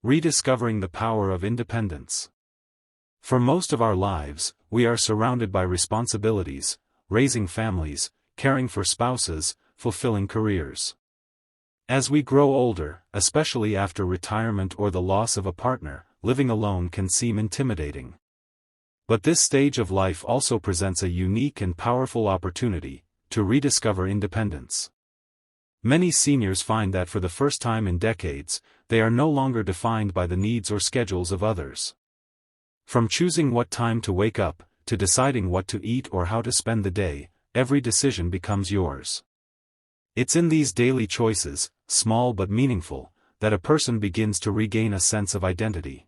Rediscovering the power of independence. For most of our lives, we are surrounded by responsibilities, raising families, caring for spouses, fulfilling careers. As we grow older, especially after retirement or the loss of a partner, living alone can seem intimidating. But this stage of life also presents a unique and powerful opportunity to rediscover independence. Many seniors find that for the first time in decades, they are no longer defined by the needs or schedules of others. From choosing what time to wake up, to deciding what to eat or how to spend the day, every decision becomes yours. It's in these daily choices, small but meaningful, that a person begins to regain a sense of identity.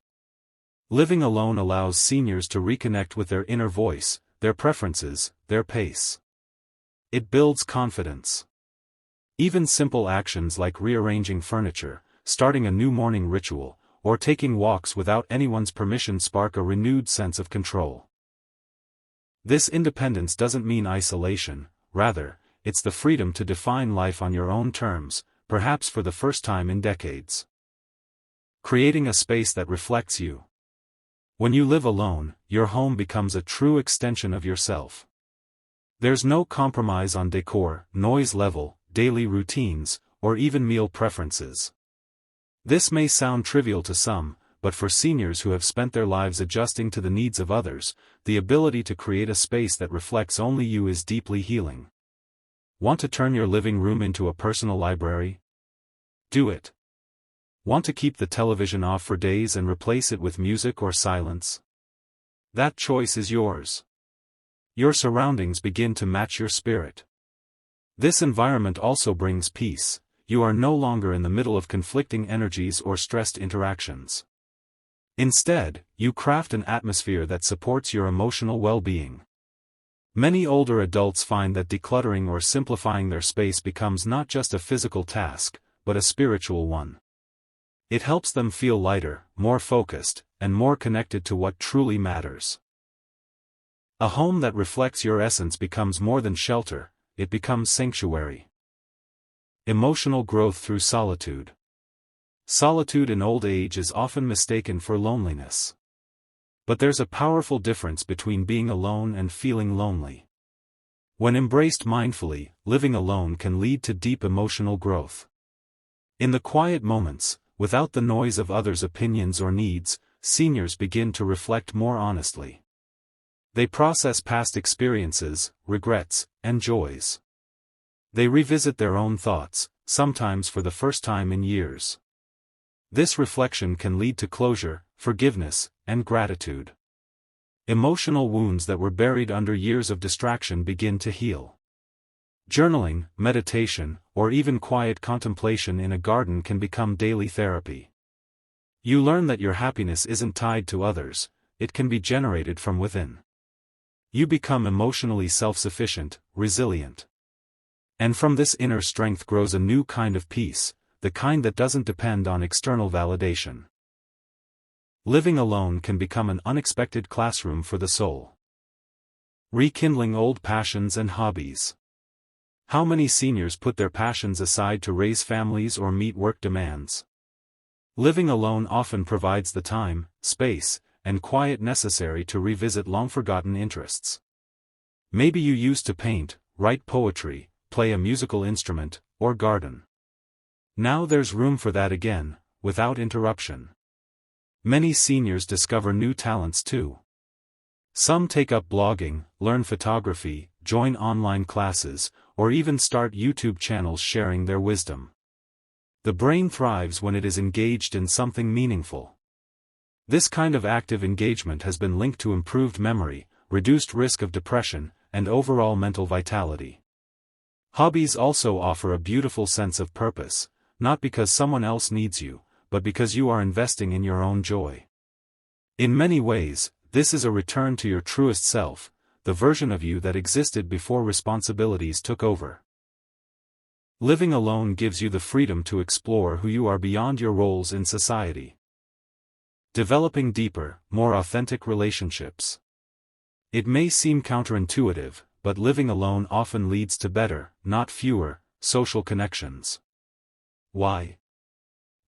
Living alone allows seniors to reconnect with their inner voice, their preferences, their pace. It builds confidence. Even simple actions like rearranging furniture, starting a new morning ritual, or taking walks without anyone's permission spark a renewed sense of control. This independence doesn't mean isolation, rather, it's the freedom to define life on your own terms, perhaps for the first time in decades. Creating a space that reflects you. When you live alone, your home becomes a true extension of yourself. There's no compromise on decor, noise level, daily routines, or even meal preferences. This may sound trivial to some, but for seniors who have spent their lives adjusting to the needs of others, the ability to create a space that reflects only you is deeply healing. Want to turn your living room into a personal library? Do it. Want to keep the television off for days and replace it with music or silence? That choice is yours. Your surroundings begin to match your spirit. This environment also brings peace. You are no longer in the middle of conflicting energies or stressed interactions. Instead, you craft an atmosphere that supports your emotional well-being. Many older adults find that decluttering or simplifying their space becomes not just a physical task, but a spiritual one. It helps them feel lighter, more focused, and more connected to what truly matters. A home that reflects your essence becomes more than shelter, it becomes sanctuary. Emotional growth through solitude. Solitude in old age is often mistaken for loneliness. But there's a powerful difference between being alone and feeling lonely. When embraced mindfully, living alone can lead to deep emotional growth. In the quiet moments, without the noise of others' opinions or needs, seniors begin to reflect more honestly. They process past experiences, regrets, and joys. They revisit their own thoughts, sometimes for the first time in years. This reflection can lead to closure, forgiveness, and gratitude. Emotional wounds that were buried under years of distraction begin to heal. Journaling, meditation, or even quiet contemplation in a garden can become daily therapy. You learn that your happiness isn't tied to others, it can be generated from within. You become emotionally self-sufficient, resilient. And from this inner strength grows a new kind of peace, the kind that doesn't depend on external validation. Living alone can become an unexpected classroom for the soul. Rekindling old passions and hobbies. How many seniors put their passions aside to raise families or meet work demands? Living alone often provides the time, space, and quiet necessary to revisit long-forgotten interests. Maybe you used to paint, write poetry, play a musical instrument, or garden. Now there's room for that again, without interruption. Many seniors discover new talents too. Some take up blogging, learn photography, join online classes, or even start YouTube channels sharing their wisdom. The brain thrives when it is engaged in something meaningful. This kind of active engagement has been linked to improved memory, reduced risk of depression, and overall mental vitality. Hobbies also offer a beautiful sense of purpose, not because someone else needs you, but because you are investing in your own joy. In many ways, this is a return to your truest self, the version of you that existed before responsibilities took over. Living alone gives you the freedom to explore who you are beyond your roles in society. Developing deeper, more authentic relationships. It may seem counterintuitive, but living alone often leads to better, not fewer, social connections. Why?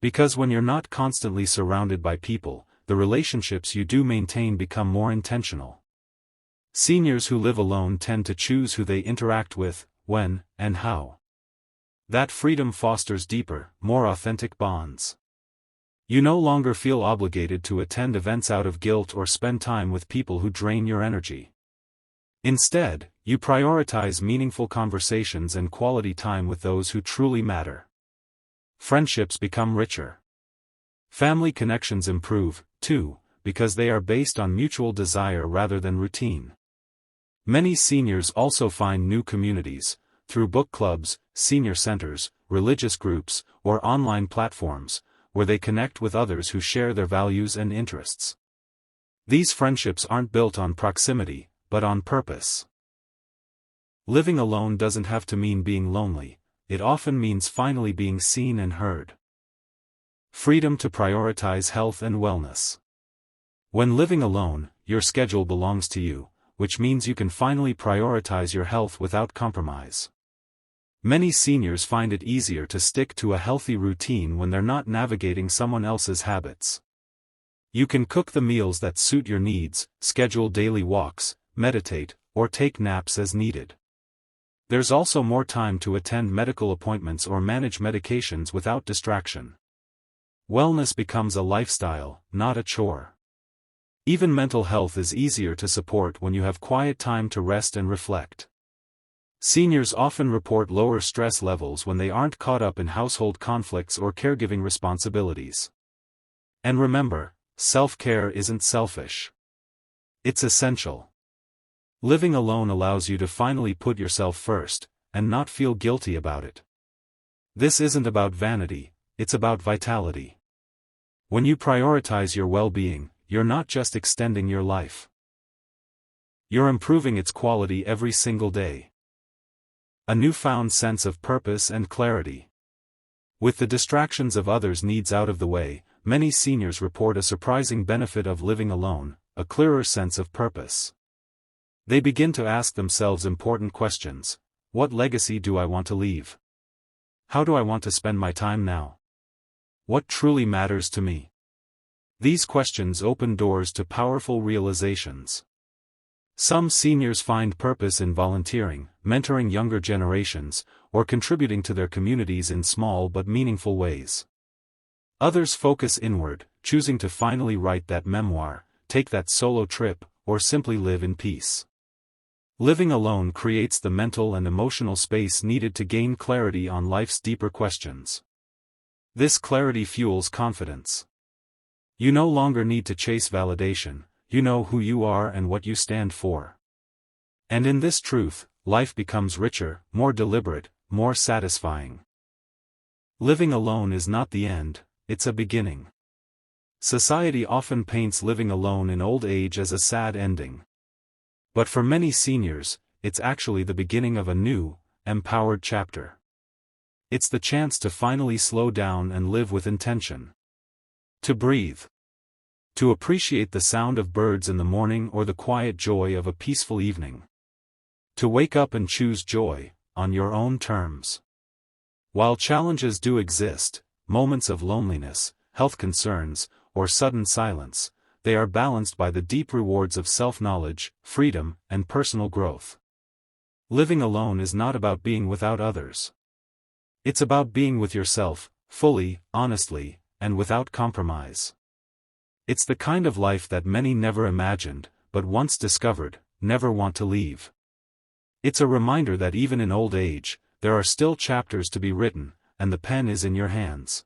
Because when you're not constantly surrounded by people, the relationships you do maintain become more intentional. Seniors who live alone tend to choose who they interact with, when, and how. That freedom fosters deeper, more authentic bonds. You no longer feel obligated to attend events out of guilt or spend time with people who drain your energy. Instead, you prioritize meaningful conversations and quality time with those who truly matter. Friendships become richer. Family connections improve, too, because they are based on mutual desire rather than routine. Many seniors also find new communities, through book clubs, senior centers, religious groups, or online platforms, where they connect with others who share their values and interests. These friendships aren't built on proximity, but on purpose. Living alone doesn't have to mean being lonely, it often means finally being seen and heard. Freedom to prioritize health and wellness. When living alone, your schedule belongs to you, which means you can finally prioritize your health without compromise. Many seniors find it easier to stick to a healthy routine when they're not navigating someone else's habits. You can cook the meals that suit your needs, schedule daily walks, meditate, or take naps as needed. There's also more time to attend medical appointments or manage medications without distraction. Wellness becomes a lifestyle, not a chore. Even mental health is easier to support when you have quiet time to rest and reflect. Seniors often report lower stress levels when they aren't caught up in household conflicts or caregiving responsibilities. And remember, self-care isn't selfish. It's essential. Living alone allows you to finally put yourself first, and not feel guilty about it. This isn't about vanity, it's about vitality. When you prioritize your well-being, you're not just extending your life. You're improving its quality every single day. A newfound sense of purpose and clarity. With the distractions of others' needs out of the way, many seniors report a surprising benefit of living alone, a clearer sense of purpose. They begin to ask themselves important questions. What legacy do I want to leave? How do I want to spend my time now? What truly matters to me? These questions open doors to powerful realizations. Some seniors find purpose in volunteering, mentoring younger generations, or contributing to their communities in small but meaningful ways. Others focus inward, choosing to finally write that memoir, take that solo trip, or simply live in peace. Living alone creates the mental and emotional space needed to gain clarity on life's deeper questions. This clarity fuels confidence. You no longer need to chase validation, you know who you are and what you stand for. And in this truth, life becomes richer, more deliberate, more satisfying. Living alone is not the end, it's a beginning. Society often paints living alone in old age as a sad ending. But for many seniors, it's actually the beginning of a new, empowered chapter. It's the chance to finally slow down and live with intention. To breathe. To appreciate the sound of birds in the morning or the quiet joy of a peaceful evening. To wake up and choose joy, on your own terms. While challenges do exist, moments of loneliness, health concerns, or sudden silence, they are balanced by the deep rewards of self-knowledge, freedom, and personal growth. Living alone is not about being without others. It's about being with yourself, fully, honestly, and without compromise. It's the kind of life that many never imagined, but once discovered, never want to leave. It's a reminder that even in old age, there are still chapters to be written, and the pen is in your hands.